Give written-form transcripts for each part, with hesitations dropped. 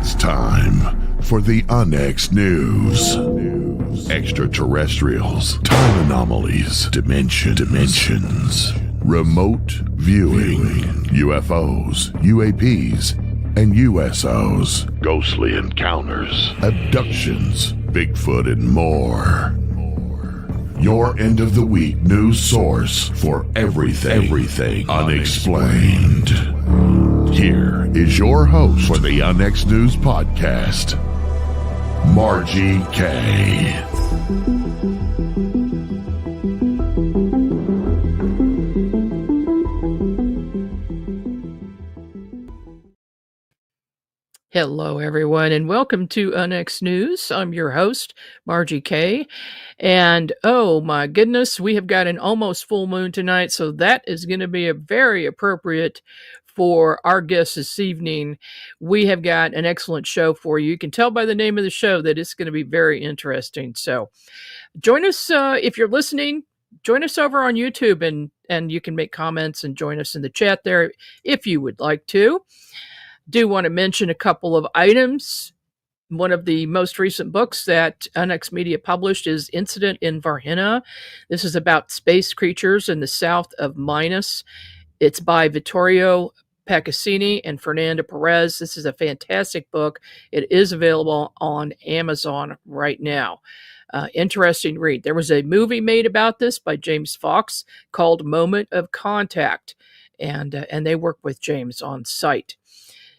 It's time for the Onyx News. Extraterrestrials, time anomalies, dimensions, remote viewing, UFOs, UAPs, and USOs, ghostly encounters, abductions, Bigfoot, and more. Your end of the week news source for everything unexplained. Here is your host for the Onyx News Podcast, Margie Kay. Hello, everyone, and welcome to Onyx News. I'm your host, Margie Kay. And oh my goodness, we have got an almost full moon tonight, so that is going to be a very appropriate for our guest this evening. We have got an excellent show for you. You can tell by the name of the show that it's going to be very interesting. So join us if you're listening. Join us over on YouTube, and you can make comments and join us in the chat there if you would like to. Do want to mention a couple of items. One of the most recent books that Onyx Media published is Incident in Varhina. This is about space creatures in the south of Minas. It's by Vittorio Paccassini and Fernanda Perez. This is a fantastic book. It is available on Amazon right now. Interesting read. There was a movie made about this by James Fox called Moment of Contact, and they work with James on site.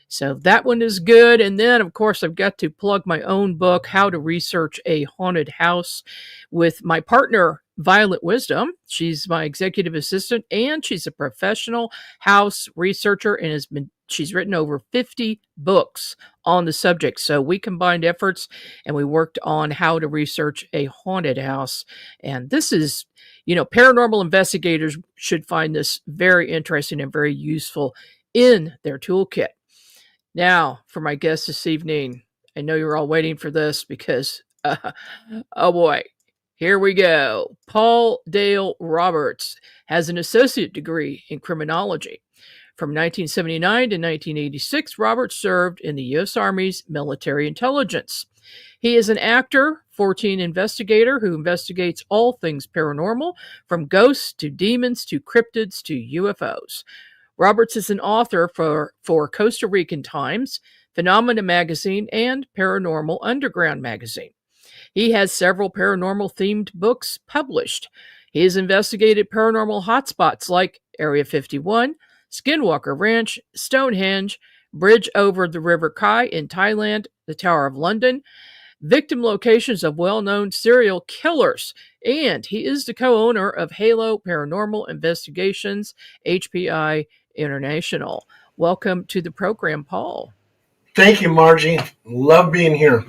So that one is good. And then, of course, I've got to plug my own book, How to Research a Haunted House, with my partner, Violet Wisdom. She's my executive assistant, and she's a professional house researcher, and she's written over 50 books on the subject. So we combined efforts, and we worked on how to research a haunted house. And this is, paranormal investigators should find this very interesting and very useful in their toolkit. Now, for my guest this evening, I know you're all waiting for this because, oh boy, here we go. Paul Dale Roberts has an associate degree in criminology. From 1979 to 1986, Roberts served in the U.S. Army's military intelligence. He is an actor, 14 investigator who investigates all things paranormal, from ghosts to demons to cryptids to UFOs. Roberts is an author for Costa Rican Times, Phenomena Magazine, and Paranormal Underground Magazine. He has several paranormal-themed books published. He has investigated paranormal hotspots like Area 51, Skinwalker Ranch, Stonehenge, Bridge over the River Kai in Thailand, the Tower of London, victim locations of well-known serial killers, and he is the co-owner of Halo Paranormal Investigations, HPI International. Welcome to the program, Paul. Thank you, Margie. Love being here.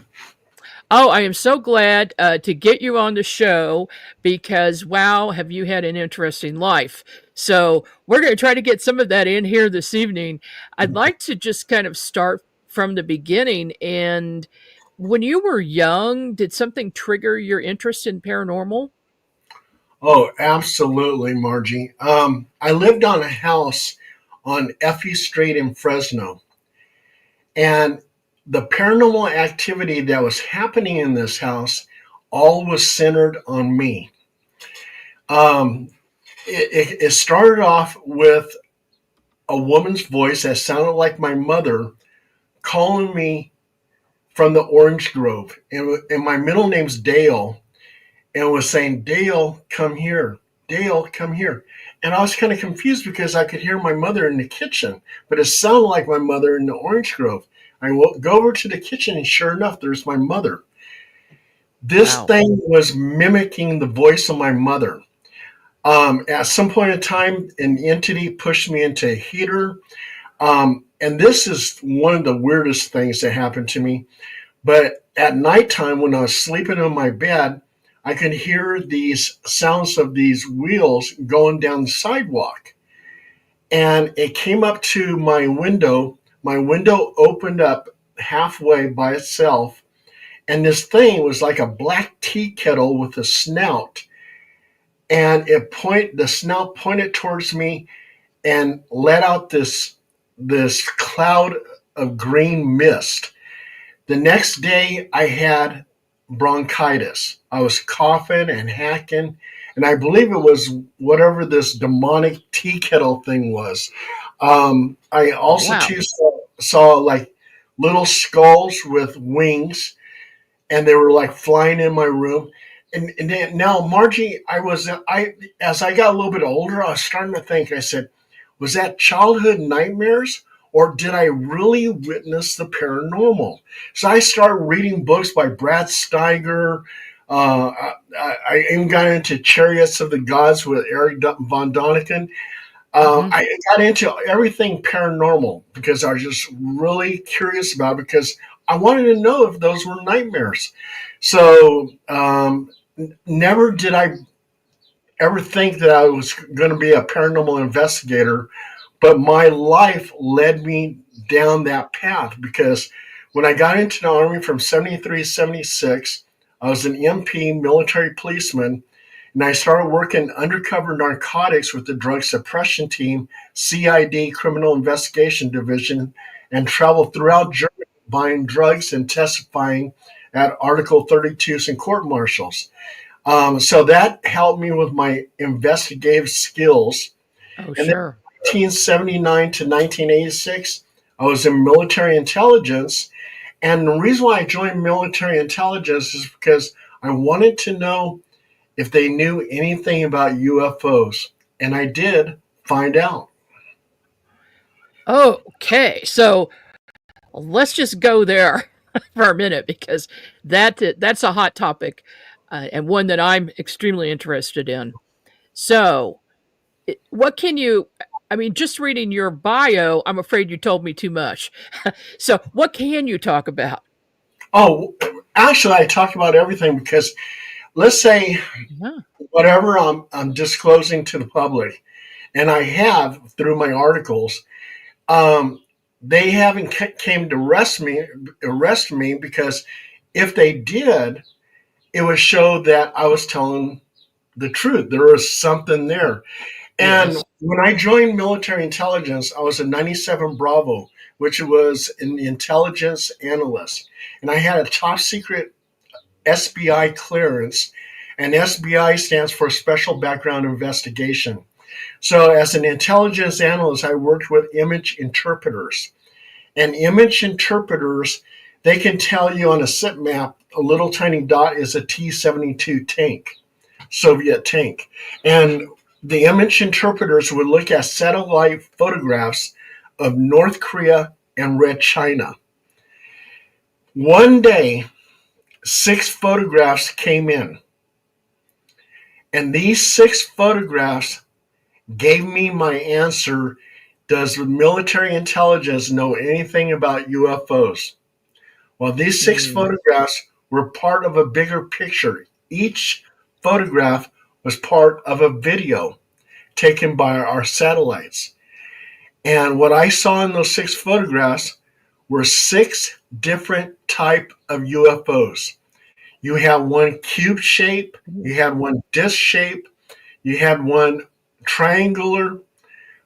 Oh, I am so glad to get you on the show because, wow, have you had an interesting life. So we're going to try to get some of that in here this evening. I'd like to just kind of start from the beginning. And when you were young, did something trigger your interest in paranormal? Oh, absolutely, Margie. I lived on a house on Effie Street in Fresno. And the paranormal activity that was happening in this house all was centered on me. It started off with a woman's voice that sounded like my mother calling me from the orange grove. And my middle name's Dale, and was saying, "Dale, come here. Dale, come here." And I was kind of confused because I could hear my mother in the kitchen, but it sounded like my mother in the orange grove. I go over to the kitchen, and sure enough, there's my mother. This thing was mimicking the voice of my mother. At some point in time, an entity pushed me into a heater. And this is one of the weirdest things that happened to me. But at nighttime, when I was sleeping in my bed, I could hear these sounds of these wheels going down the sidewalk. And it came up to my window. My window opened up halfway by itself. And this thing was like a black tea kettle with a snout. And the snout pointed towards me and let out this cloud of green mist. The next day, I had bronchitis. I was coughing and hacking, and I believe it was whatever this demonic tea kettle thing was. I also Wow. too saw like little skulls with wings, and they were like flying in my room. And then, now, Margie, I as I got a little bit older, I was starting to think. I said, was that childhood nightmares, or did I really witness the paranormal? So I started reading books by Brad Steiger. I even got into Chariots of the Gods with Eric von Doniken. Hmm. I got into everything paranormal because I was just really curious about it, because I wanted to know if those were nightmares. So never did I ever think that I was going to be a paranormal investigator, but my life led me down that path, because when I got into the Army from 73 to 76, I was an MP, military policeman, and I started working undercover narcotics with the Drug Suppression Team, C.I.D, Criminal Investigation Division, and traveled throughout Germany buying drugs and testifying at Article 32s and court martials. So that helped me with my investigative skills. Oh, And then sure. 1979 to 1986, I was in military intelligence. And the reason why I joined military intelligence is because I wanted to know if they knew anything about UFOs. And I did find out. Okay, so let's just go there for a minute because that's a hot topic, and one that I'm extremely interested in. So, what can you? I mean, just reading your bio, I'm afraid you told me too much. So, what can you talk about? Oh, actually, I talk about everything, because let's say Yeah. whatever I'm disclosing to the public, and I have through my articles, um, they haven't came to arrest me, because if they did, it would show that I was telling the truth. There was something there. And Yes. when I joined military intelligence, I was a 97 Bravo, which was an intelligence analyst. And I had a top secret SBI clearance, and SBI stands for Special Background Investigation. So, as an intelligence analyst, I worked with image interpreters. And image interpreters, they can tell you on a SIP map a little tiny dot is a T-72 tank, Soviet tank. And the image interpreters would look at satellite photographs of North Korea and Red China. One day, 6 photographs came in, and these 6 photographs gave me my answer. Does the military intelligence know anything about UFOs? Well, these six Mm. photographs were part of a bigger picture. Each photograph was part of a video taken by our satellites. And what I saw in those 6 photographs were 6 different type of UFOs. You have one cube shape, you had one disc shape, you had one triangular,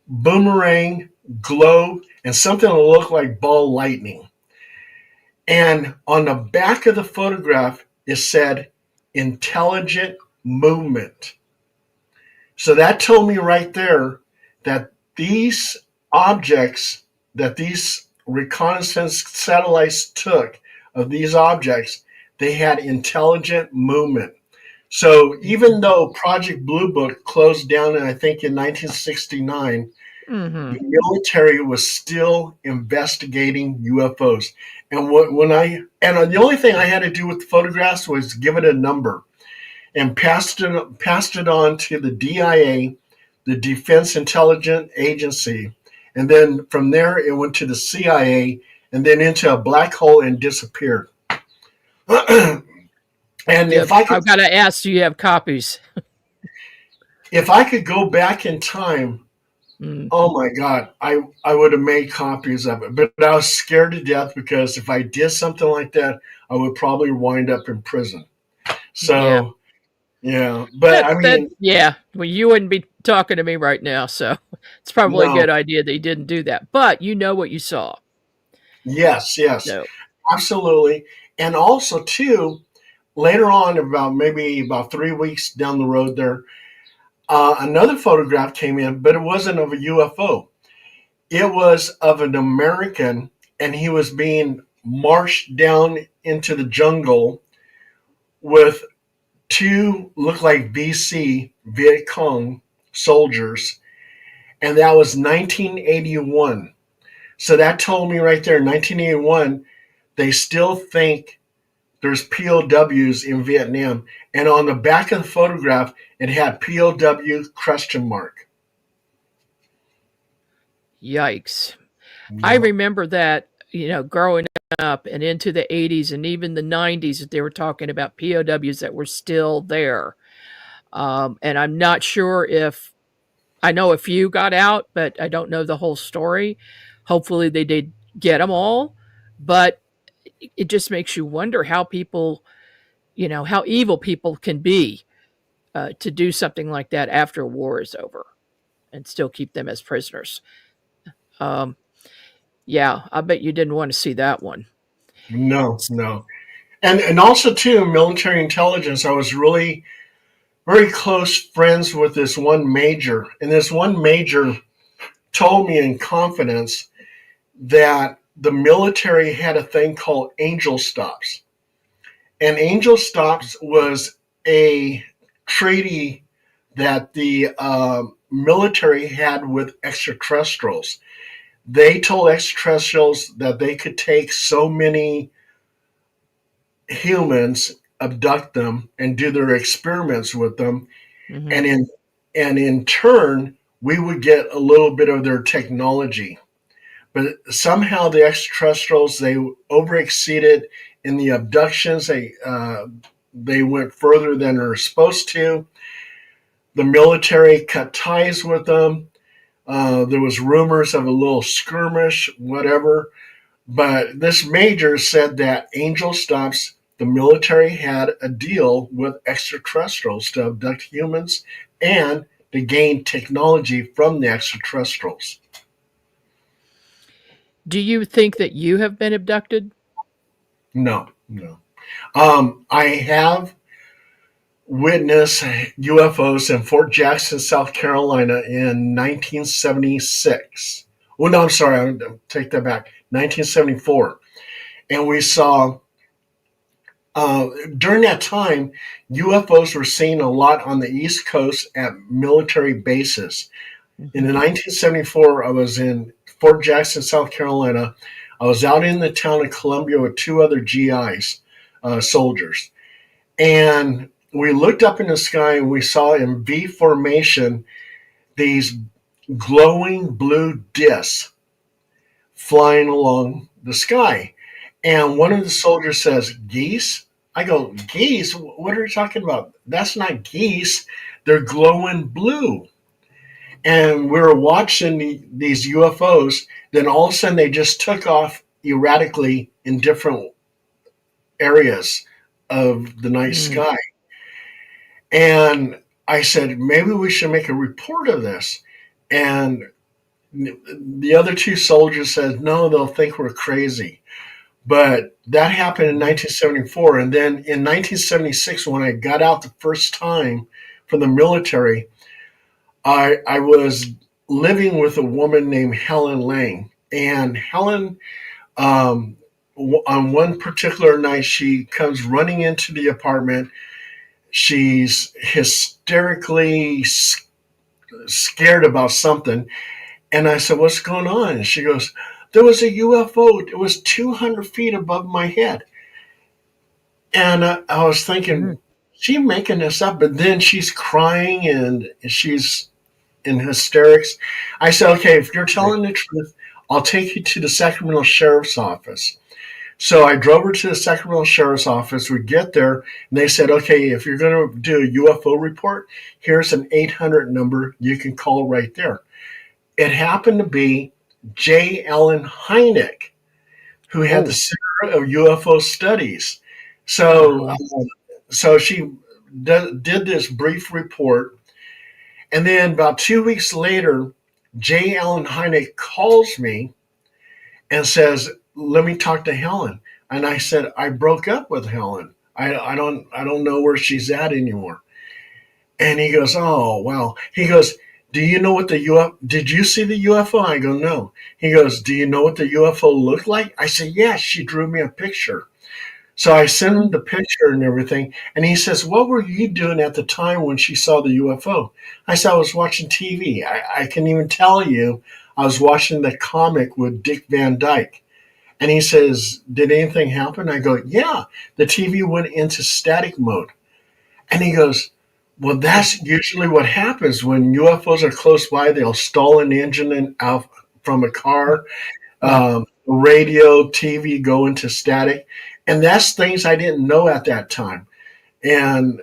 boomerang, globe, and something that looked like ball lightning. And on the back of the photograph, it said intelligent movement. So that told me right there that these objects, that these reconnaissance satellites took of these objects, they had intelligent movement. So even though Project Blue Book closed down, I think in 1969, Mm-hmm. the military was still investigating UFOs. And the only thing I had to do with the photographs was give it a number, and passed it on to the DIA, the Defense Intelligence Agency, and then from there it went to the CIA, and then into a black hole and disappeared. And Yep. I've got to ask, do you have copies? if I could go back in time, Mm. oh my God, I would have made copies of it. But I was scared to death, because if I did something like that, I would probably wind up in prison. Yeah. So, yeah. But I That mean, yeah. Well, you wouldn't be talking to me right now, so it's probably a no, good idea they didn't do that. But you know what you saw. yes, yes. No. absolutely. And also, too, later on, about 3 weeks down the road there, another photograph came in, but it wasn't of a UFO. It was of an American, and he was being marched down into the jungle with two look like VC Viet Cong soldiers, and that was 1981. So that told me right there, 1981, they still think there's POWs in Vietnam, and on the back of the photograph, it had POW question mark. Yikes. I Yeah. remember that, growing up and into the 80s and even the 90s, that they were talking about POWs that were still there. And I'm not sure if I know a few got out, but I don't know the whole story. Hopefully, they did get them all. But it just makes you wonder how people, how evil people can be to do something like that after a war is over and still keep them as prisoners. Um, yeah, I bet you didn't want to see that one. No, no. And also too, military intelligence. I was really very close friends with this one major, and this one major told me in confidence that the military had a thing called angel stops. And angel stops was a treaty that the military had with extraterrestrials. They told extraterrestrials that they could take so many humans, abduct them, and do their experiments with them, Hmm. and in turn, we would get a little bit of their technology. But somehow the extraterrestrials, they overexceeded in the abductions. They went further than they're supposed to. The military cut ties with them. There was rumors of a little skirmish, whatever. But this major said that Angel Stops, the military had a deal with extraterrestrials to abduct humans and to gain technology from the extraterrestrials. Do you think that you have been abducted? No, no. I have witnessed UFOs in Fort Jackson, South Carolina in 1976. Well, no, I'm sorry. I'll take that back. 1974. And we saw, during that time, UFOs were seen a lot on the East Coast at military bases. In Hmm. 1974, I was in Fort Jackson, South Carolina. I was out in the town of Columbia with two other GIs, soldiers. And we looked up in the sky and we saw in V formation these glowing blue discs flying along the sky. And one of the soldiers says, "Geese?" I go, "Geese? What are you talking about? That's not geese. They're glowing blue." And we were watching these UFOs. Then all of a sudden, they just took off erratically in different areas of the night Mm. sky. And I said, maybe we should make a report of this. And the other two soldiers said, no, they'll think we're crazy. But that happened in 1974. And then in 1976, when I got out the first time from the military, I was living with a woman named Helen Lang. And Helen, um, on one particular night, she comes running into the apartment. She's hysterically scared about something. And I said, "What's going on?" And she goes, "There was a UFO. It was 200 feet above my head." And I was Mm. thinking, she making this up? But then she's crying and she's in hysterics. I said, "Okay, if you're Right. telling the truth, I'll take you to the Sacramento Sheriff's Office." So I drove her to the Sacramento Sheriff's Office. We get there, and they said, "Okay, if you're going to do a UFO report, here's an 800 number you can call right there." It happened to be J. Allen Hynek, who had the Oh, Center of UFO Studies. So, uh-huh. so she did this brief report, and then about 2 weeks later, J. Allen Hynek calls me and says, "Let me talk to Helen." And I said, I broke up with Helen. I don't know where she's at anymore. And he goes, oh, well, he goes, do you know what the UFO, did you see the UFO? I go, no. He goes, do you know what the UFO looked like? I said, yeah, she drew me a picture. So I sent him the picture and everything. And he says, what were you doing at the time when she saw the UFO? I said, I was watching TV. I can even tell you, I was watching the comic with Dick Van Dyke. And he says, did anything happen? I go, yeah, the TV went into static mode. And he goes, well, that's usually what happens when UFOs are close by. They'll stall an engine out from a car, radio, TV go into static. And that's things I didn't know at that time. And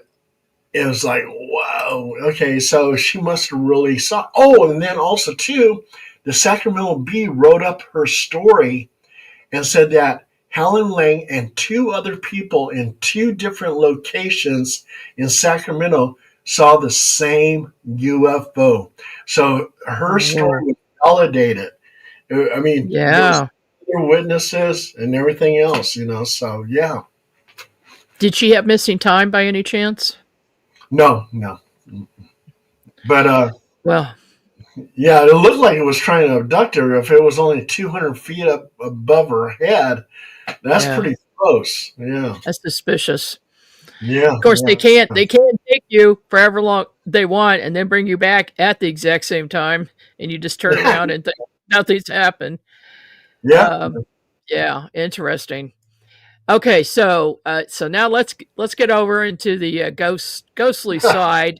it was like, wow, okay, so she must have really saw. Oh, and then also, too, the Sacramento Bee wrote up her story and said that Helen Lang and two other people in two different locations in Sacramento saw the same UFO. So her story was validated. I mean, there's other witnesses and everything else, so yeah. Did she have missing time by any chance? No. But, well, yeah, it looked like it was trying to abduct her. If it was only 200 feet up above her head, that's pretty close. Yeah. That's suspicious. Yeah. Of course, they can't take you for however long they want and then bring you back at the exact same time, and you just turn around and think nothing's happened. Yeah. Yeah, interesting. Okay, so now let's get over into the ghostly side.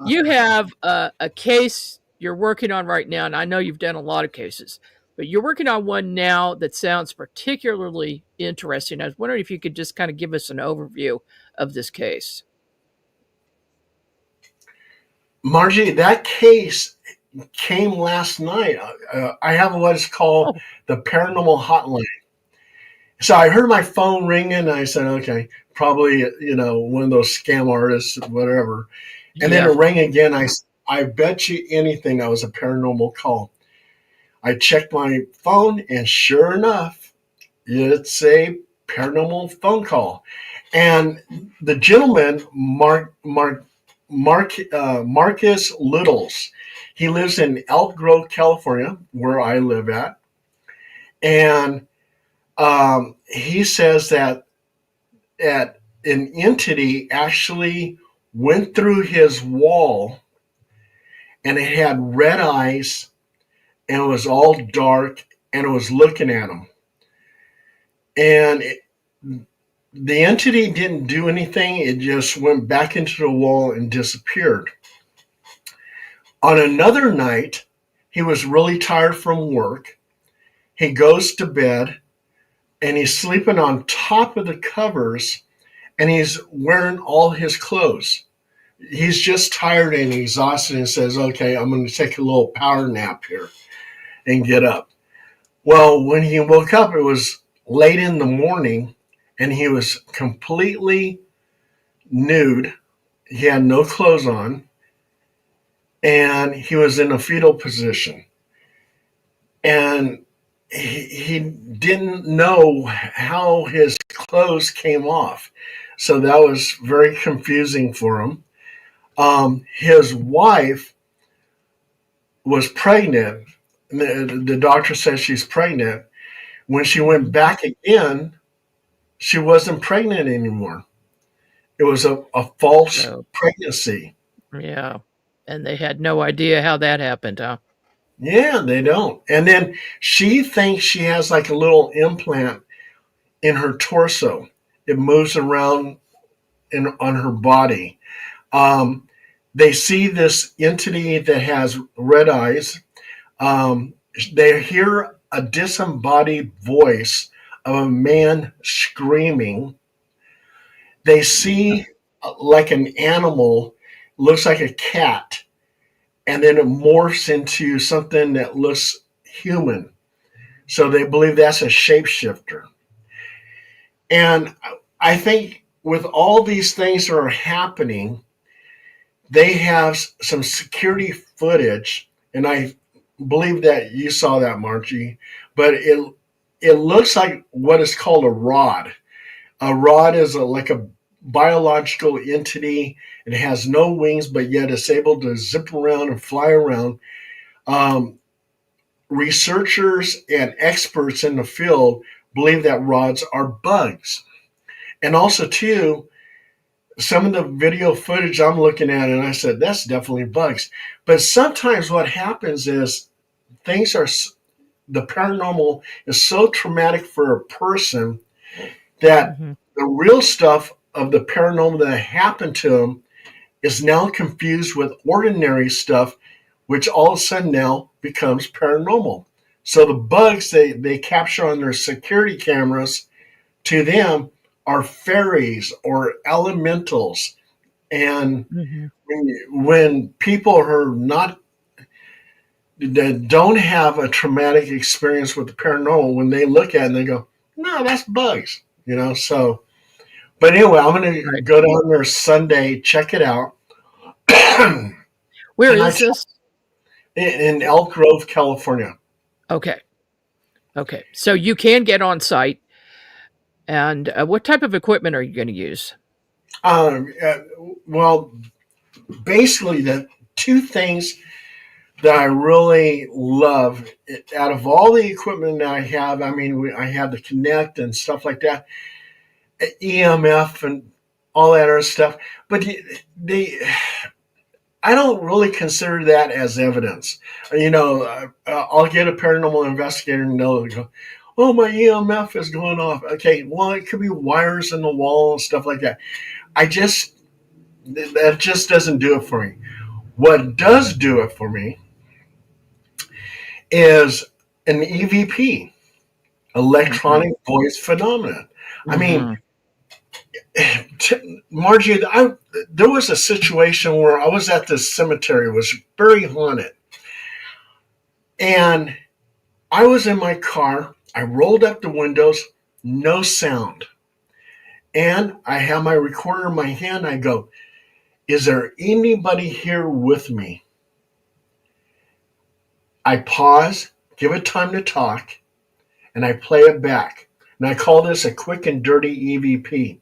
You have a case you're working on right now, and I know you've done a lot of cases, but you're working on one now that sounds particularly interesting. I was wondering if you could just kind of give us an overview of this case. Margie, that case came last night. I have what is called the paranormal hotline. So I heard my phone ringing, and I said, okay, probably, one of those scam artists, whatever. And then it rang again. I bet you anything that was a paranormal call. I checked my phone, and sure enough, it's a paranormal phone call. And the gentleman, Marcus Littles, he lives in Elk Grove, California, where I live at. And he says that an entity actually went through his wall, and it had red eyes, and it was all dark, and it was looking at him. And the entity didn't do anything. It just went back into the wall and disappeared. On another night, he was really tired from work. He goes to bed, and he's sleeping on top of the covers, and he's wearing all his clothes. He's just tired and exhausted, and says, okay, I'm going to take a little power nap here and get up. Well, when he woke up, it was late in the morning, and he was completely nude. He had no clothes on, and he was in a fetal position. And he didn't know how his clothes came off. So that was very confusing for him. His wife was pregnant. The doctor says she's pregnant. When she went back again, she wasn't pregnant anymore. It was a false pregnancy. Yeah. And they had no idea how that happened, huh? Yeah, they don't. And then she thinks she has like a little implant in her torso. It moves around on her body. They see this entity that has red eyes. They hear a disembodied voice of a man screaming. They see like an animal, looks like a cat, and then it morphs into something that looks human. So they believe that's a shapeshifter. And I think with all these things that are happening, they have some security footage, and I believe that you saw that, Margie, but it looks like what is called a rod. A rod is like a biological entity. It has no wings, but yet it's able to zip around and fly around. Um, Researchers and experts in the field believe that rods are bugs. And also, too, some of the video footage I'm looking at, and I said, that's definitely bugs. But sometimes what happens is things are, the paranormal is so traumatic for a person that Mm-hmm. the real stuff of the paranormal that happened to them is now confused with ordinary stuff, which all of a sudden now becomes paranormal. So the bugs they capture on their security cameras to them are fairies or elementals. And Mm-hmm. when people are not that don't have a traumatic experience with the paranormal, when they look at it and they go, no, that's bugs, So, but anyway, I'm going to Right. go down there Sunday, check it out. Where And is this? in Elk Grove, California. Okay. Okay. So you can get on site. And what type of equipment are you going to use? Um, uh, well, basically, the two things that I really love out of all the equipment that I have, I mean, I have the Connect and stuff like that, EMF and all that other stuff, but I don't really consider that as evidence. I'll get a paranormal investigator and they'll go, oh, my EMF is going off. Okay, well, it could be wires in the wall and stuff like that. That just doesn't do it for me. What does do it for me is an EVP, Mm-hmm. electronic voice phenomenon. I mean, Mm-hmm. Margie, there was a situation where I was at this cemetery. It was very haunted. And I was in my car. I rolled up the windows, no sound. And I have my recorder in my hand. I go, is there anybody here with me? I pause, give it time to talk, and I play it back. And I call this a quick and dirty EVP.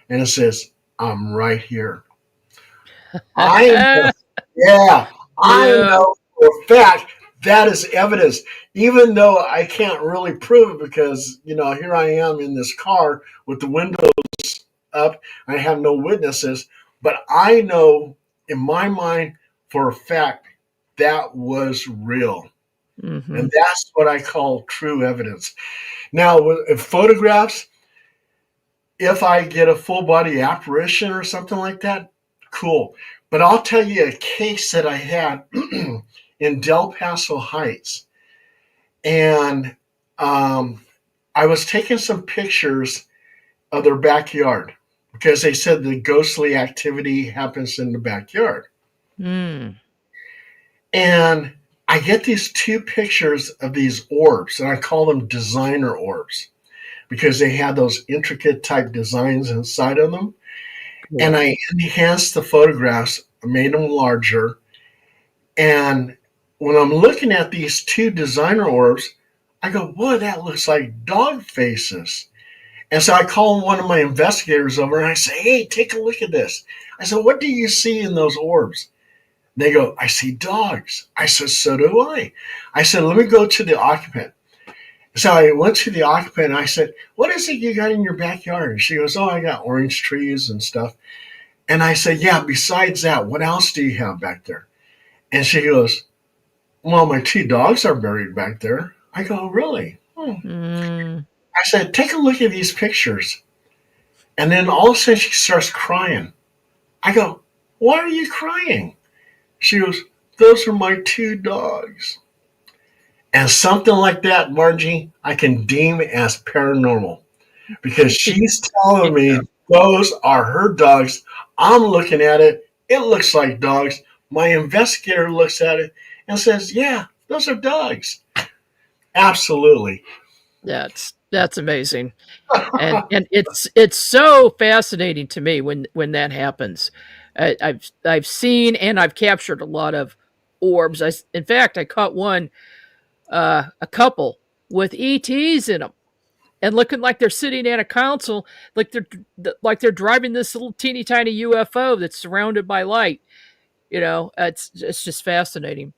And it says, I'm right here. I know, yeah, I Yeah. know for a fact that is evidence, even though I can't really prove it because, here I am in this car with the windows up. I have no witnesses, but I know in my mind for a fact that was real. Mm-hmm. And that's what I call true evidence. Now, with photographs, if I get a full body apparition or something like that, cool. But I'll tell you a case that I had in Del Paso Heights. And I was taking some pictures of their backyard because they said the ghostly activity happens in the backyard. Mm. And I get these two pictures of these orbs, and I call them designer orbs because they had those intricate type designs inside of them. And Cool. I enhanced the photographs, made them larger. And when I'm looking at these two designer orbs, I go, boy, that looks like dog faces. And so I call one of my investigators over and I say, hey, take a look at this. I said, what do you see in those orbs? They go, I see dogs. I said, so do I. I said, let me go to the occupant. So I went to the occupant and I said, what is it you got in your backyard? And she goes, oh, I got orange trees and stuff. And I said, yeah, besides that, what else do you have back there? And she goes, well, my two dogs are buried back there. I go, really? Hmm. Mm. I said, take a look at these pictures. And then all of a sudden she starts crying. I go, why are you crying? She goes, those are my two dogs. And something like that, Margie, I can deem as paranormal because she's telling me those are her dogs. I'm looking at it. It looks like dogs. My investigator looks at it and says, yeah, those are dogs. Absolutely. That's amazing. And it's so fascinating to me when that happens. I've seen and I've captured a lot of orbs. In fact, I caught one, a couple. with ETs in them and looking like they're sitting at a console, like they're driving this little teeny tiny UFO that's surrounded by light. It's just fascinating.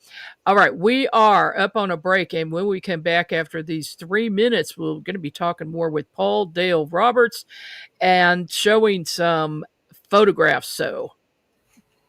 All right, we are up on a break, and when we come back after these 3 minutes, we're going to be talking more with Paul Dale Roberts and showing some photographs. So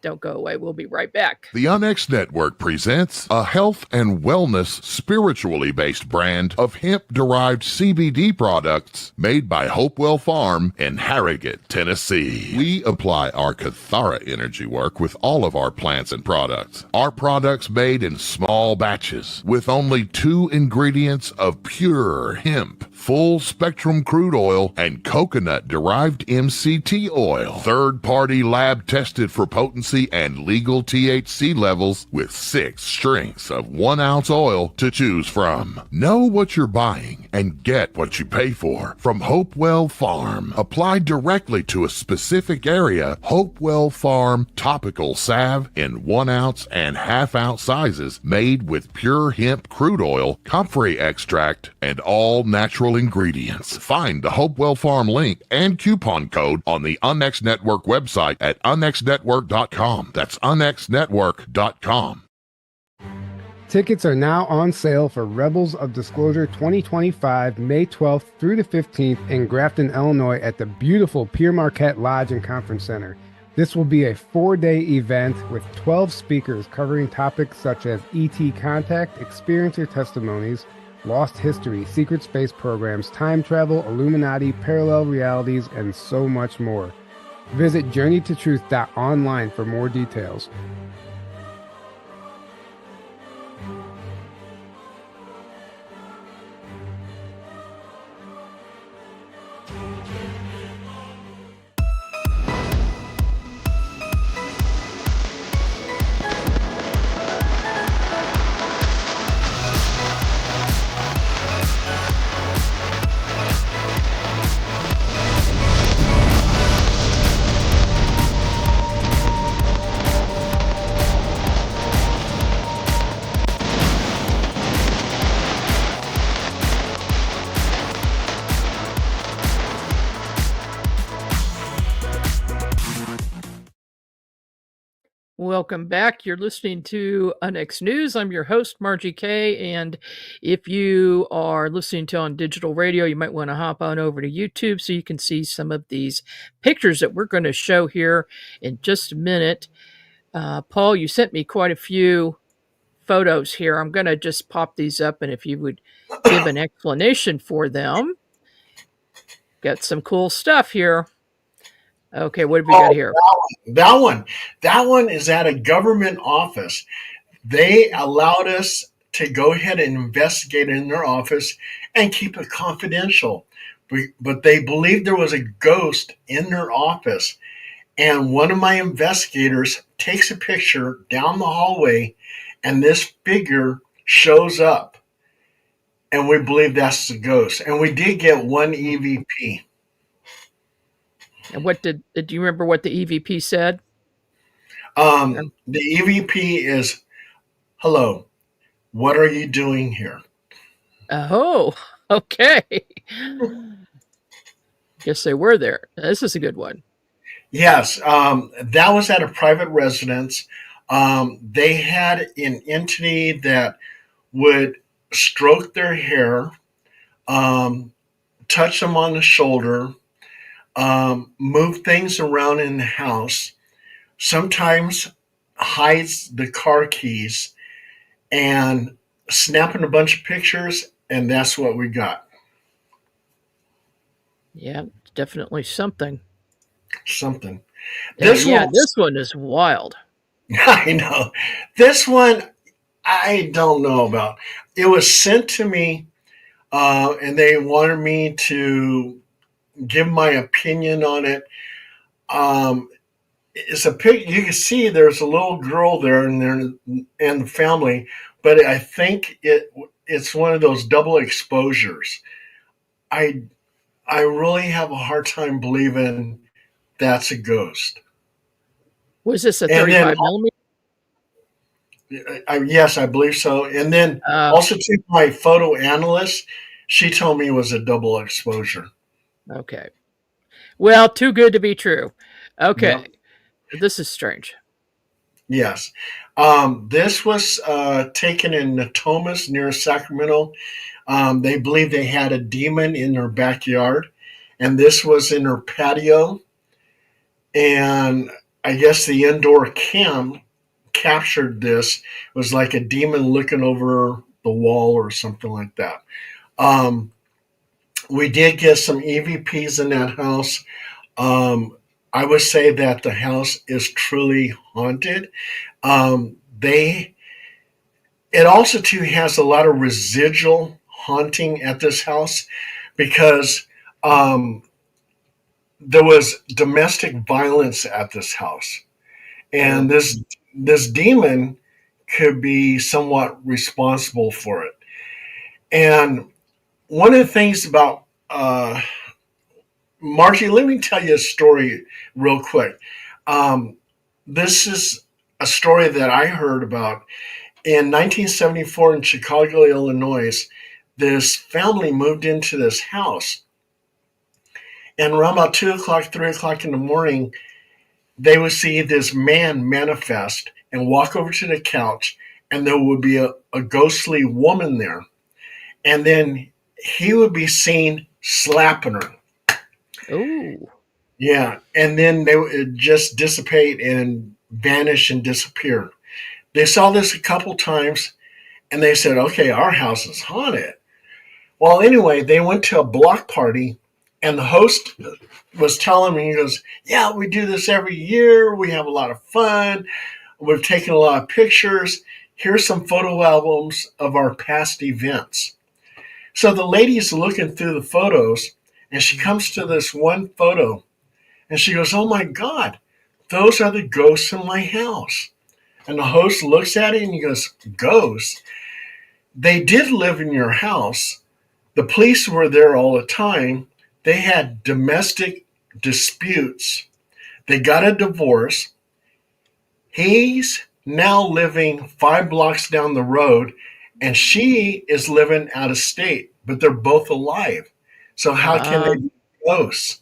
don't go away. We'll be right back. The Onyx Network presents a health and wellness spiritually based brand of hemp-derived CBD products made by Hopewell Farm in Harrogate, Tennessee. We apply our Cathara energy work with all of our plants and products. Our products made in small batches with only 2 ingredients of pure hemp, full-spectrum crude oil, and coconut-derived MCT oil. Third-party lab tested for potency and legal THC levels with 6 strengths of 1 ounce oil to choose from. Know what you're buying and get what you pay for from Hopewell Farm. Applied directly to a specific area, Hopewell Farm topical salve in 1 ounce and ½ ounce sizes made with pure hemp crude oil, comfrey extract, and all natural ingredients. Find the Hopewell Farm link and coupon code on the Onyx Network website at onyxnetwork.com. That's onyxnetwork.com. Tickets are now on sale for Rebels of Disclosure 2025, May 12th through the 15th in Grafton, Illinois at the beautiful Pierre Marquette Lodge and Conference Center. This will be a 4-day event with 12 speakers covering topics such as ET contact, experiencer testimonies, lost history, secret space programs, time travel, Illuminati, parallel realities, and so much more. Visit journeytotruth.online for more details. Welcome back. You're listening to Onyx News. I'm your host, Margie Kay. And if you are listening to on digital radio, you might want to hop on over to YouTube so you can see some of these pictures that we're going to show here in just a minute. Paul, you sent me quite a few photos here. I'm going to just pop these up, and if you would give an explanation for them. Got some cool stuff here. Okay, what have we got here? That one is at a government office. They allowed us to go ahead and investigate in their office and keep it confidential. But they believed there was a ghost in their office. And one of my investigators takes a picture down the hallway, and this figure shows up. And we believe that's the ghost. And we did get one EVP. And what do you remember what the EVP said? The EVP is, "Hello, what are you doing here?" Oh, okay. Guess they were there. This is a good one. Yes, that was at a private residence. They had an entity that would stroke their hair, touch them on the shoulder, move things around in the house, sometimes hides the car keys, and snapping a bunch of pictures, and that's what we got. Yeah, definitely something. Something. This one is wild. I know. This one, I don't know about. It was sent to me, and they wanted me to give my opinion on it. It's a pic. You can see there's a little girl there, and the family, but I think it's one of those double exposures. I really have a hard time believing that's a ghost. Was this a 35 millimeter? Yes, I believe so. And then Uh, also to my photo analyst, she told me it was a double exposure. okay. Well, too good to be true. Okay. Yep. This is strange. Yes. This was taken in Natomas near Sacramento. They believe they had a demon in their backyard, and this was in their patio. And I guess the indoor cam captured this. It was like a demon looking over the wall or something like that. Um, we did get some EVPs in that house. I would say that the house is truly haunted. They it also too has a lot of residual haunting at this house because um, there was domestic violence at this house, and Oh. this demon could be somewhat responsible for it. And one of the things about Margie, let me tell you a story real quick. Um, this is a story that I heard about in 1974 in Chicago, Illinois. This family moved into this house, and around about 2 o'clock, 3 o'clock in the morning, they would see this man manifest and walk over to the couch, and there would be a ghostly woman there. And then he would be seen slapping her. Ooh. Yeah. And then they would just dissipate and vanish and disappear. They saw this a couple times and they said, okay, our house is haunted. Well, anyway, they went to a block party and the host was telling me, he goes, yeah, we do this every year. We have a lot of fun. We've taken a lot of pictures. Here's some photo albums of our past events. So the lady's looking through the photos and she comes to this one photo and she goes, oh my God, those are the ghosts in my house. And the host looks at it and he goes, ghosts? They did live in your house. The police were there all the time. They had domestic disputes. They got a divorce. He's now living 5 blocks down the road, and she is living out of state, but they're both alive. So how can Uh, they be ghosts?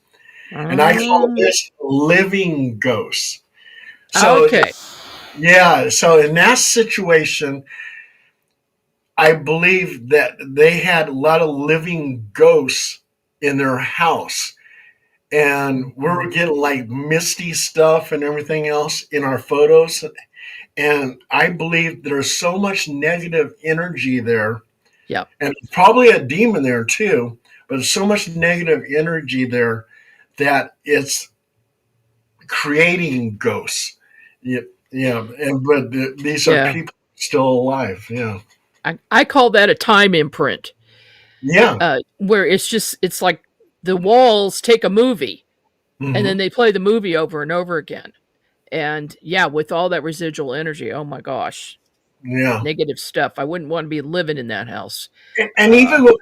And I call um, this living ghosts. So okay. yeah, so in that situation, I believe that they had a lot of living ghosts in their house. And we were getting like misty stuff and everything else in our photos. And I believe there's so much negative energy there, Yep. and probably a demon there too, but there's so much negative energy there that it's creating ghosts. Yeah, yeah. And but these are Yeah. people still alive. Yeah, I call that a time imprint, yeah. where it's like the walls take a movie and then Hmm. they play the movie over and over again. And yeah, with all that residual energy, oh my gosh, Yeah. negative stuff. I wouldn't want to be living in that house. And Uh,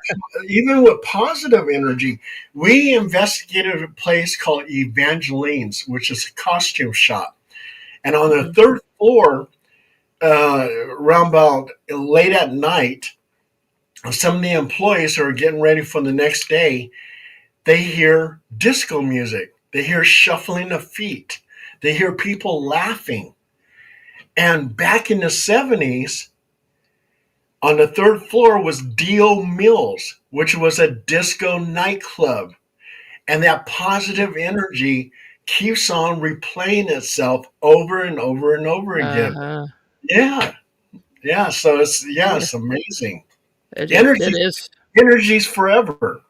even with positive energy, we investigated a place called Evangeline's, which is a costume shop. And on the mhm. third floor, around about late at night, some of the employees who are getting ready for the next day, they hear disco music. They hear shuffling of feet. They hear people laughing. And back in the 70s, on the third floor was D.O. Mills, which was a disco nightclub. And that positive energy keeps on replaying itself over and over and over again. Uh-huh. Yeah. Yeah. So Yeah, it's amazing. it Energy is. energy's forever.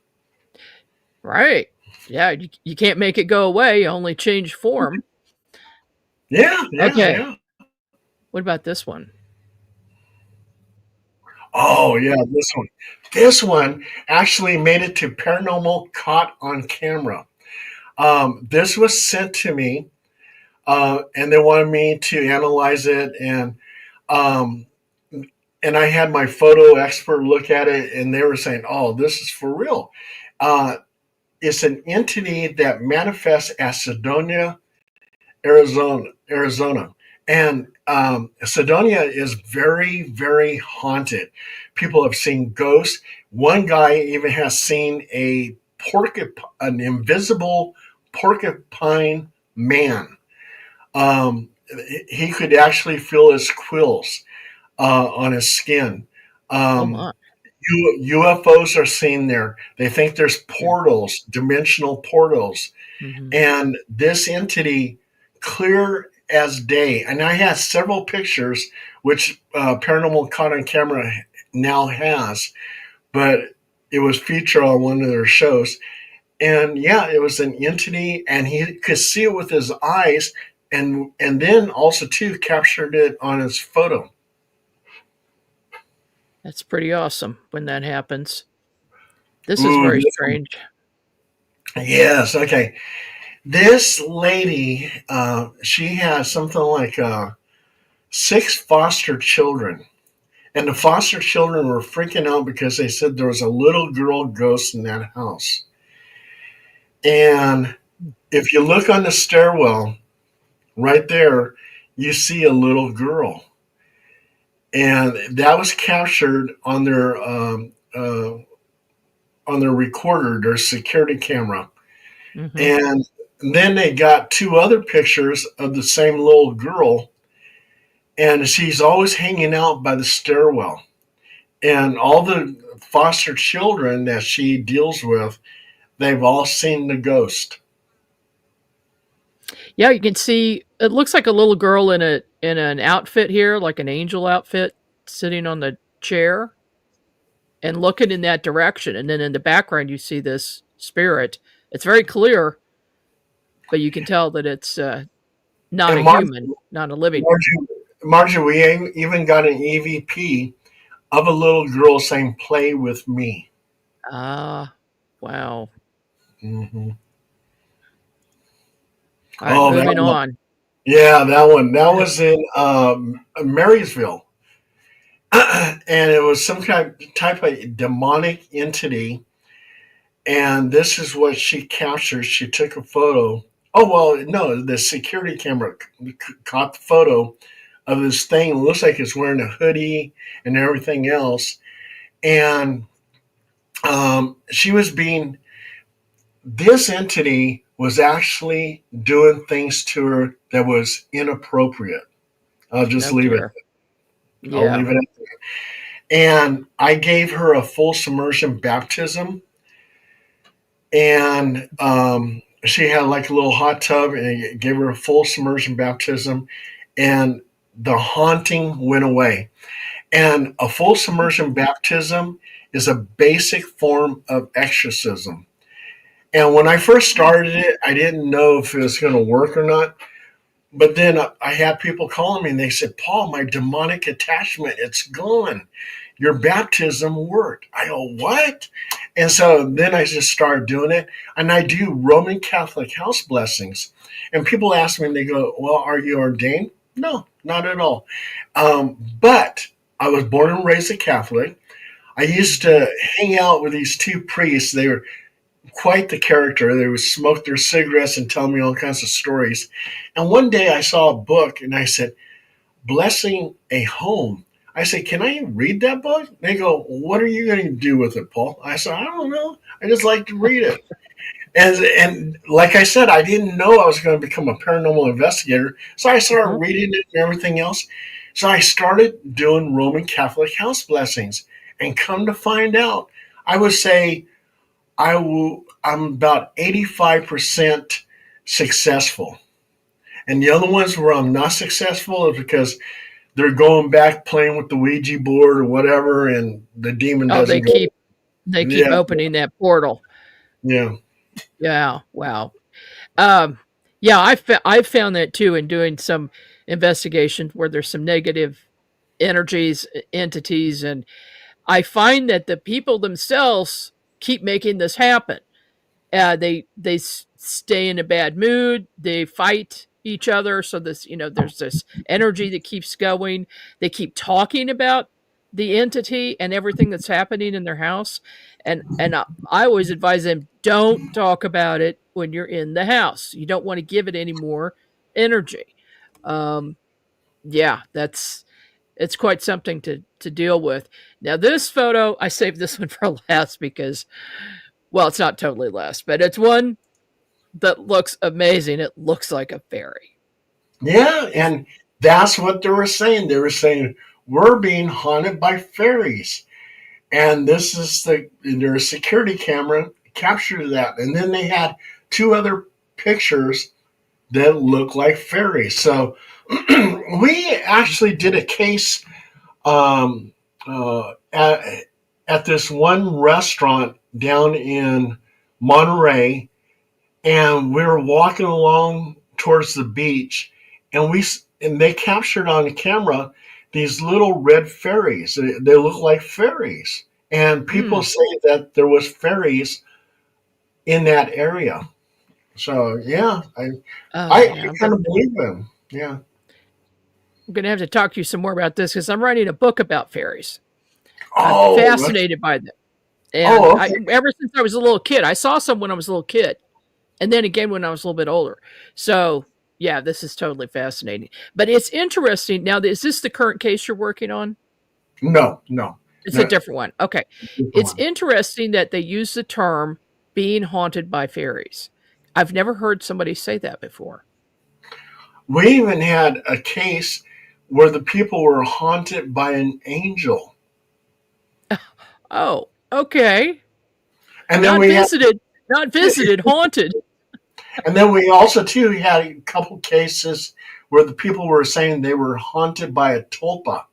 Right. Yeah, you can't make it go away, only change form. Yeah, yeah, Okay. yeah. What about this one? Oh yeah, this one. This one actually made it to paranormal caught on camera. This was sent to me, and they wanted me to analyze it, um, and I had my photo expert look at it, and they were saying, "Oh, this is for real." Uh, it's an entity that manifests at Sedona, Arizona, And Sedonia is very, very haunted. People have seen ghosts. One guy even has seen an invisible porcupine man. Um, he could actually feel his quills on his skin. Oh Um, my. UFOs are seen there. They think there's portals, dimensional portals. Mm-hmm. And this entity, clear as day, and I had several pictures, which Paranormal Caught on Camera now has, but it was featured on one of their shows. And yeah, it was an entity, and he could see it with his eyes, and then also too captured it on his photo. That's pretty awesome when that happens. This is Ooh, very strange. yes, okay. This lady, she has something like 6 foster children. And the foster children were freaking out because they said there was a little girl ghost in that house. And if you look on the stairwell, right there, you see a little girl. And that was captured on their recorder, their security camera. Mm-hmm. And then they got 2 other pictures of the same little girl, and she's always hanging out by the stairwell. And all the foster children that she deals with, they've all seen the ghost. Yeah, you can see it looks like a little girl in an outfit here, like an angel outfit, sitting on the chair and looking in that direction. And then in the background you see this spirit. It's very clear, but you can tell that it's not And a human, not a living. Margie, we even got an EVP of a little girl saying, "Play with me." Ah, wow. Hmm. All right, Oh, that moving one. on. Yeah, that one. That was in Marysville. And it was some type of demonic entity. And this is what she captured. She took a photo. Oh, well, no, the security camera caught the photo of this thing. It looks like it's wearing a hoodie and everything else. And she was being, this entity was actually doing things to her that was inappropriate. I'll just Oh leave it. dear. I'll Yeah. leave it at that. And I gave her a full submersion baptism. And she had like a little hot tub, and it gave her a full submersion baptism. And the haunting went away. And a full submersion baptism is a basic form of exorcism. And when I first started it, I didn't know if it was going to work or not. But then I had people calling me and they said, "Paul, my demonic attachment, it's gone. Your baptism worked." I go, "What?" And so then I just started doing it. And I do Roman Catholic house blessings. And people ask me, and they go, "Well, are you ordained?" No, not at all. But I was born and raised a Catholic. I used to hang out with these 2 priests. They were quite the character. They would smoke their cigarettes and tell me all kinds of stories. And one day I saw a book and I said, "Blessing a Home." I said, "Can I read that book?" They go, "What are you going to do with it, Paul?" I said, "I don't know. I just like to read it." And like I said, I didn't know I was going to become a paranormal investigator. So I started Uh-huh. reading it and everything else. So I started doing Roman Catholic house blessings. And come to find out, I would say I'm about 85% successful. And the other ones where I'm not successful is because they're going back playing with the Ouija board or whatever, and the demon Oh, they doesn't go. keep Yeah, opening that portal. yeah. Yeah. Wow. Um, yeah, I've found that too in doing some investigations where there's some negative energies, entities, and I find that the people themselves keep making this happen. They stay in a bad mood. They fight each other. So there's this energy that keeps going. They keep talking about the entity and everything that's happening in their house. And I always advise them, don't talk about it when you're in the house. You don't want to give it any more energy. Um, yeah, it's quite something to deal with. Now, this photo, I saved this one for last because, well, it's not totally last, but it's one that looks amazing. It looks like a fairy. Yeah, and that's what they were saying. They were saying we're being haunted by fairies, and this is their security camera captured that, and then they had two other pictures that look like fairies. So we actually did a case um, at this one restaurant down in Monterey, and we were walking along towards the beach, and they captured on camera these little red fairies. They look like fairies, and people Hmm. say that there was fairies in that area. So yeah, Oh, I yeah. kind of believe them. Yeah. I'm going to have to talk to you some more about this because I'm writing a book about fairies. I'm Oh, fascinated by them. And oh, okay. ever since I was a little kid, I saw some when I was a little kid, and then again when I was a little bit older. So, yeah, this is totally fascinating. But it's interesting. Now, is this the current case you're working on? No, no, It's a no. different one. Okay. Different It's one. interesting that they use the term being haunted by fairies. I've never heard somebody say that before. We even had a case where the people were haunted by an angel, Oh, okay. and then Not we had, visited, not visited, haunted. and then we also too had a couple cases where the people were saying they were haunted by a tulpa.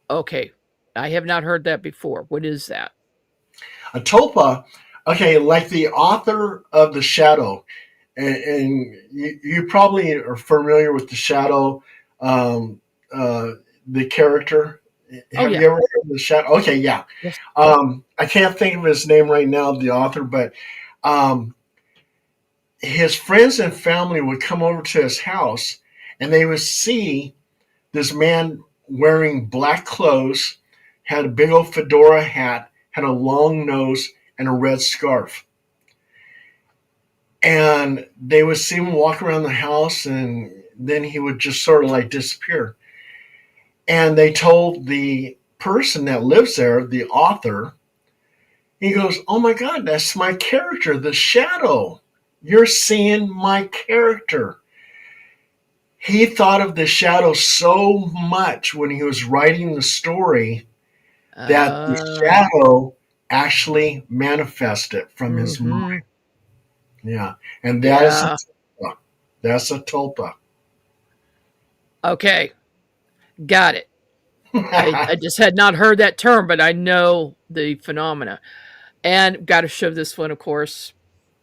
Okay. I have not heard that before. What is that? A tulpa, okay, like the author of The Shadow, and you probably are familiar with The Shadow, um, uh, the character. Oh, Have yeah. you ever heard of The Shadow? Okay, yeah. Yes. I can't think of his name right now, the author, but um, his friends and family would come over to his house, and they would see this man wearing black clothes, had a big old fedora hat, had a long nose, and a red scarf. And they would see him walk around the house, and then he would just sort of like disappear. And they told the person that lives there, the author, he goes, "Oh my God, that's my character, the shadow. You're seeing my character." He thought of the shadow so much when he was writing the story that the Uh, shadow actually manifested from his mind. mm-hmm. Yeah. And that is a Yeah. tulpa. That's a tulpa. Okay. Got it. I just had not heard that term, but I know the phenomena. And got to show this one, of course.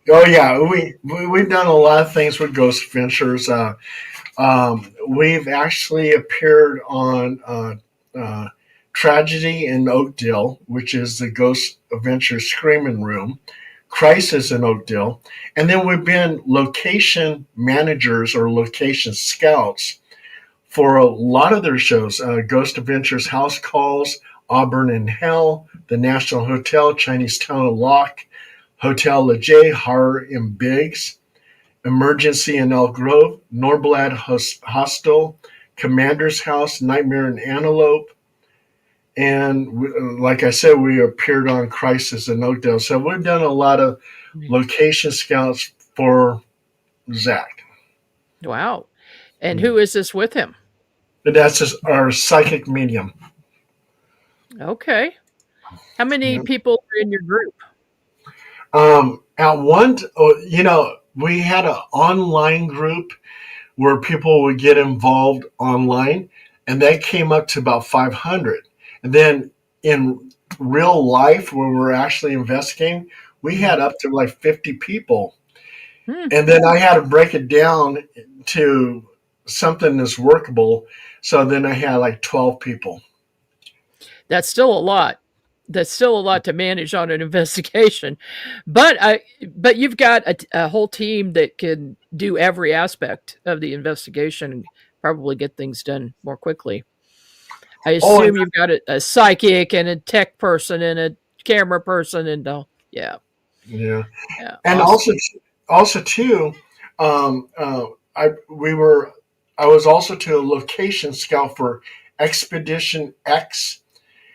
Oh yeah, we've done a lot of things with Ghost Adventures. We've actually appeared on Tragedy in Oakdale, which is the Ghost Adventure Screaming Room, Crisis in Oakdale, and then we've been location managers or location scouts for a lot of their shows. Ghost Adventures House Calls, Auburn in Hell, The National Hotel, Chinese Town of Lock, Hotel Leger, Horror in Biggs, Emergency in Elk Grove, Norblad Hostel, Commander's House, Nightmare in Antelope, and like I said, we appeared on Crisis in Oakdale. So we've done a lot of location scouts for Zach. Wow. And who is this with him? And that's just our psychic medium. Okay. How many Yeah. people are in your group? At one, we had an online group where people would get involved online, and that came up to about 500. And then in real life, where we're actually investigating, we had up to like 50 people. Hmm. And then I had to break it down to something that's workable. So then I had like 12 people. That's still a lot. That's still a lot to manage on an investigation, but you've got a whole team that can do every aspect of the investigation and probably get things done more quickly. I Oh, and assume you've got a psychic and a tech person and a camera person and yeah, yeah. yeah, And awesome. also too, um, uh, I we were I was also to a location scout for Expedition X,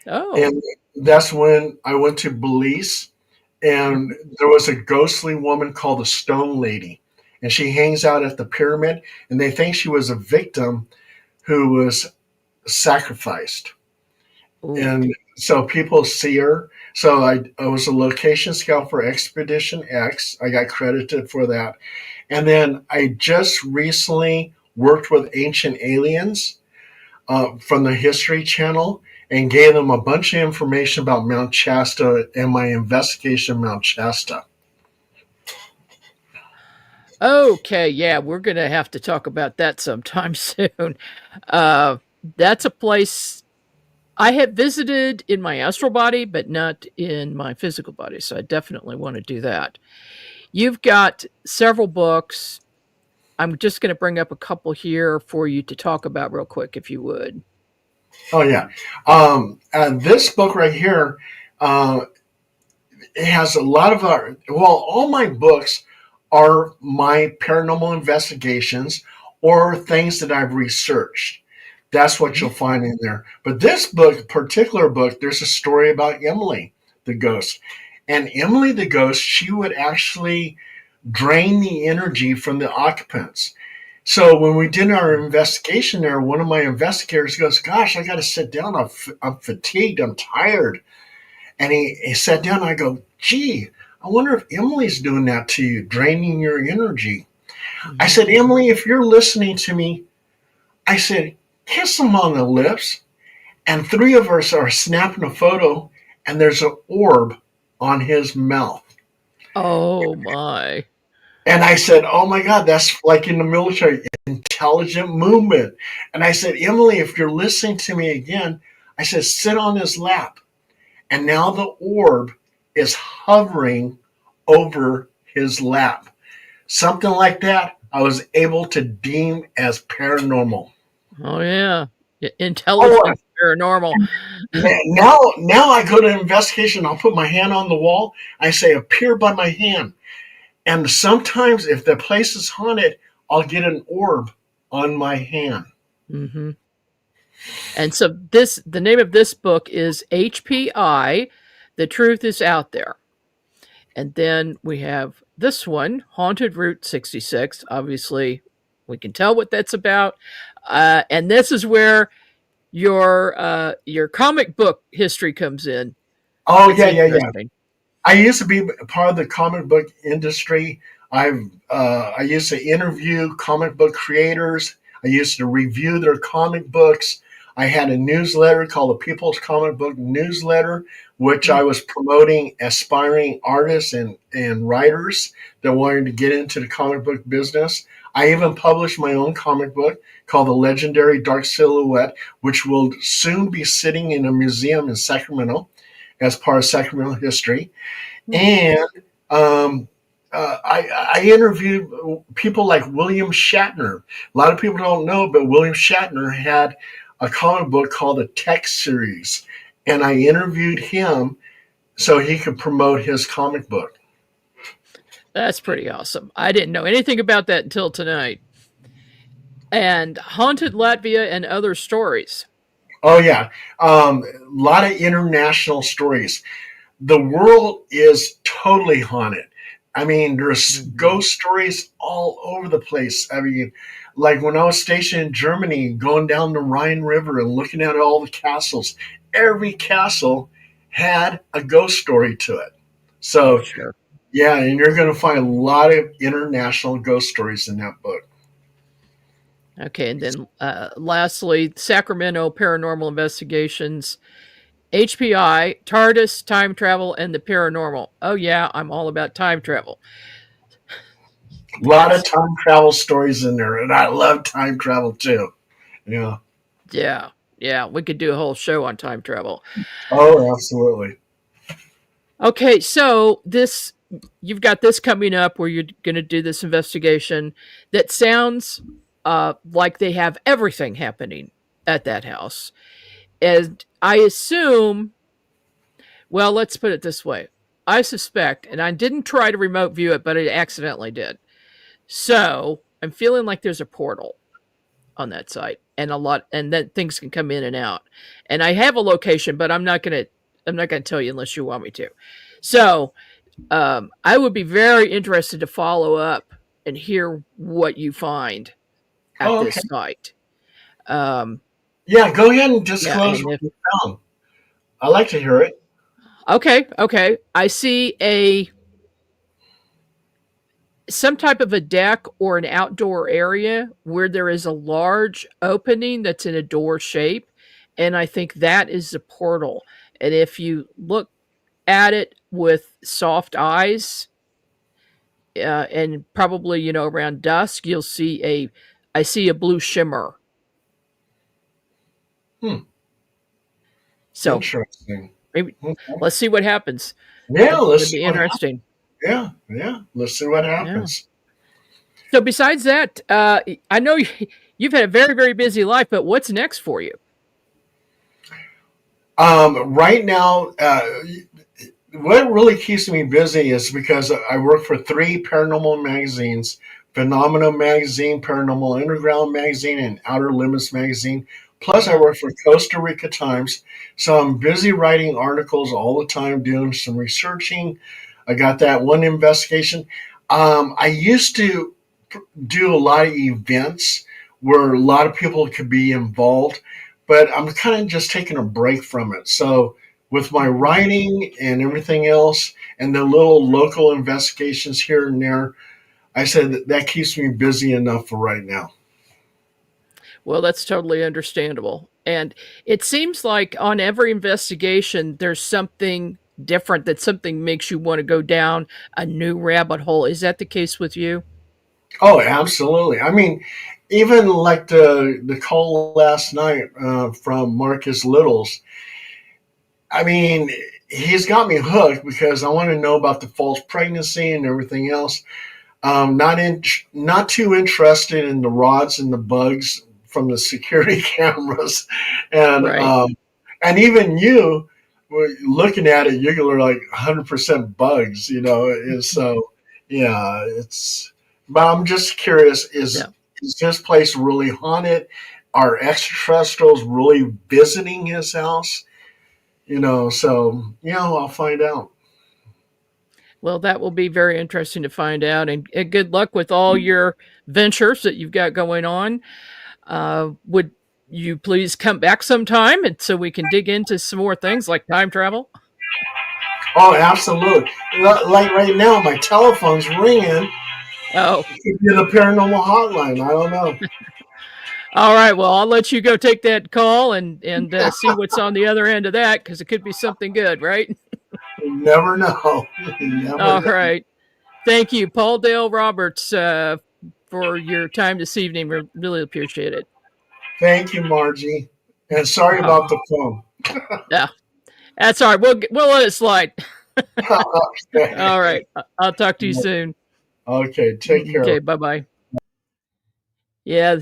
Oh. and that's when I went to Belize, and there was a ghostly woman called the Stone Lady, and she hangs out at the pyramid, and they think she was a victim who was sacrificed. Ooh. And so people see her. So I was a location scout for Expedition X. I got credited for that. And then I just recently worked with Ancient Aliens from the History Channel and gave them a bunch of information about Mount Shasta and my investigation of Mount Shasta. Okay, yeah, we're going to have to talk about that sometime soon. That's a place I have visited in my astral body, but not in my physical body. So I definitely want to do that. You've got several books. I'm just going to bring up a couple here for you to talk about real quick, if you would. Oh, yeah. This book right here, it has a lot of all my books are my paranormal investigations or things that I've researched. That's what you'll find in there. But this book, particular book, there's a story about Emily the ghost. And Emily the ghost, she would actually drain the energy from the occupants. So when we did our investigation there, one of my investigators goes, "Gosh, I got to sit down. I'm fatigued. I'm tired." And he sat down. And I go, "Gee, I wonder if Emily's doing that to you, draining your energy." I said, "Emily, if you're listening to me," I said, "kiss him on the lips." And three of us are snapping a photo, and there's an orb on his mouth. Oh, my. And I said, "Oh my God, that's like in the military, intelligent movement." And I said, "Emily, if you're listening to me again," I said, "sit on his lap." And now the orb is hovering over his lap. Something like that I was able to deem as paranormal. Oh, yeah. Intelligence, paranormal. Now I go to investigation. I'll put my hand on the wall. I say, "Appear by my hand." And sometimes if the place is haunted, I'll get an orb on my hand. Mm-hmm. And so the name of this book is HPI, The Truth is Out There. And then we have this one, Haunted Route 66. Obviously, we can tell what that's about. And this is where your comic book history comes in. Oh, It's yeah. interesting. I used to be part of the comic book industry. I used to interview comic book creators. I used to review their comic books. I had a newsletter called the People's Comic Book Newsletter, which I was promoting aspiring artists and writers that wanted to get into the comic book business. I even published my own comic book called The Legendary Dark Silhouette, which will soon be sitting in a museum in Sacramento as part of Sacramento history. And I interviewed people like William Shatner. A lot of people don't know, but William Shatner had a comic book called the Tech Series. And I interviewed him so he could promote his comic book. That's pretty awesome. I didn't know anything about that until tonight. And Haunted Latvia and Other Stories. Oh, yeah. A lot of international stories. The world is totally haunted. I mean, there's ghost stories all over the place. I mean, like when I was stationed in Germany, going down the Rhine River and looking at all the castles, every castle had a ghost story to it. So, Sure. yeah, and you're going to find a lot of international ghost stories in that book. Okay, and then lastly, Sacramento Paranormal Investigations, HPI, TARDIS, Time Travel, and the Paranormal. Oh, yeah, I'm all about time travel. A lot of time travel stories in there, and I love time travel too. Yeah. Yeah, we could do a whole show on time travel. Oh, absolutely. Okay, so you've got this coming up where you're going to do this investigation that sounds like they have everything happening at that house. And I assume, well, let's put it this way. I suspect, and I didn't try to remote view it, but I accidentally did. So I'm feeling like there's a portal. on that site, and then things can come in and out. And I have a location, but I'm not gonna tell you unless you want me to. So I would be very interested to follow up and hear what you find at Oh, this okay. site. Um, Yeah, go ahead and yeah, disclose and what you found. I like to hear it. okay. I see some type of a deck or an outdoor area where there is a large opening that's in a door shape, and I think that is the portal. And if you look at it with soft eyes, and probably around dusk, I see a blue shimmer. Hmm. So Interesting. maybe Okay. let's see what happens. Yeah, It's let's going to see be what happens. interesting. Yeah. Let's see what Yeah. happens. So besides that, I know you've had a very, very busy life, but what's next for you? Right now, what really keeps me busy is because I work for 3 paranormal magazines: Phenomena Magazine, Paranormal Underground Magazine, and Outer Limits Magazine. Plus, I Wow. work for Costa Rica Times. So I'm busy writing articles all the time, doing some researching. I got that one investigation. I used to do a lot of events where a lot of people could be involved, but I'm kind of just taking a break from it. So with my Mhm. writing and everything else and the little local investigations here and there, I said that keeps me busy enough for right now. Well, that's totally understandable. And it seems like on every investigation, there's something different, that something makes you want to go down a new rabbit hole. Is that the case with you? Oh, absolutely. I mean, even like the call last night from Marcus Littles. I mean, he's got me hooked because I want to know about the false pregnancy and everything else. Not too interested in the rods and the bugs from the security cameras, and Right. and even you looking at it, you're like 100% bugs, and so yeah, it's. But I'm just curious: Yeah. is this place really haunted? Are extraterrestrials really visiting his house? So I'll find out. Well, that will be very interesting to find out. And good luck with all your ventures that you've got going on. Would you please come back sometime and so we can dig into some more things like time travel? Oh, absolutely. Like right now, my telephone's ringing. Oh, It could be the paranormal hotline. I don't know. all right. Well, I'll let you go take that call and see what's on the other end of that, because it could be something good, right? You never know. You never All know. right. Thank you, Paul Dale Roberts, for your time this evening. We really appreciate it. Thank you, Margie. And sorry Uh, about the phone. yeah, that's all right. We'll let it slide. Okay. All right. I'll talk to you soon. Okay. Take care. Okay. Bye bye. Yeah,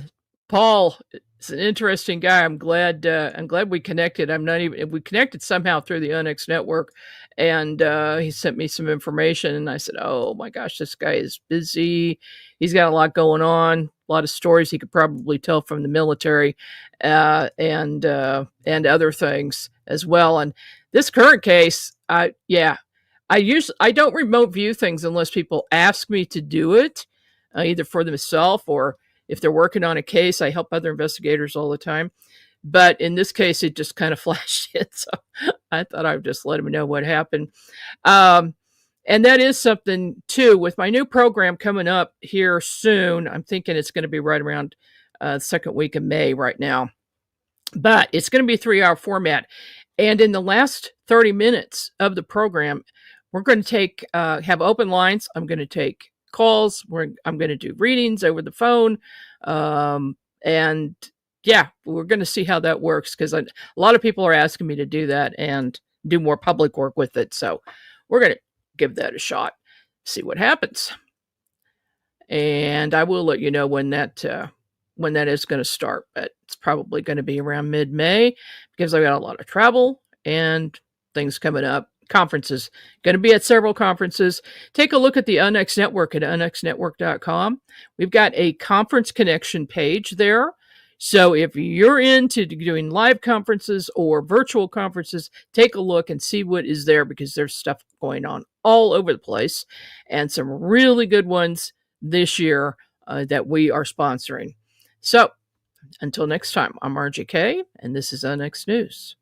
Paul is an interesting guy. I'm glad we connected. I'm not even we connected somehow through the Onyx network, and he sent me some information, and I said, "Oh my gosh, this guy is busy. He's got a lot going on, a lot of stories he could probably tell from the military, and other things as well." And this current case, I don't remote view things unless people ask me to do it, either for themselves or if they're working on a case. I help other investigators all the time. But in this case, it just kind of flashed in. So I thought I would just let them know what happened. Um, and that is something, too, with my new program coming up here soon. I'm thinking it's going to be right around the second week of May right now. But it's going to be a 3-hour format. And in the last 30 minutes of the program, we're going to have open lines. I'm going to take calls. I'm going to do readings over the phone. And yeah, we're going to see how that works, because a lot of people are asking me to do that and do more public work with it. So we're going to give that a shot, see what happens. And I will let you know when that is going to start. But it's probably going to be around mid-May, because I got a lot of travel and things coming up. Conferences, going to be at several conferences. Take a look at the Unx Network at unxnetwork.com. We've got a conference connection page there. So if you're into doing live conferences or virtual conferences, take a look and see what is there, because there's stuff going on all over the place and some really good ones this year that we are sponsoring. So until next time, I'm Margie Kay, and this is NX News.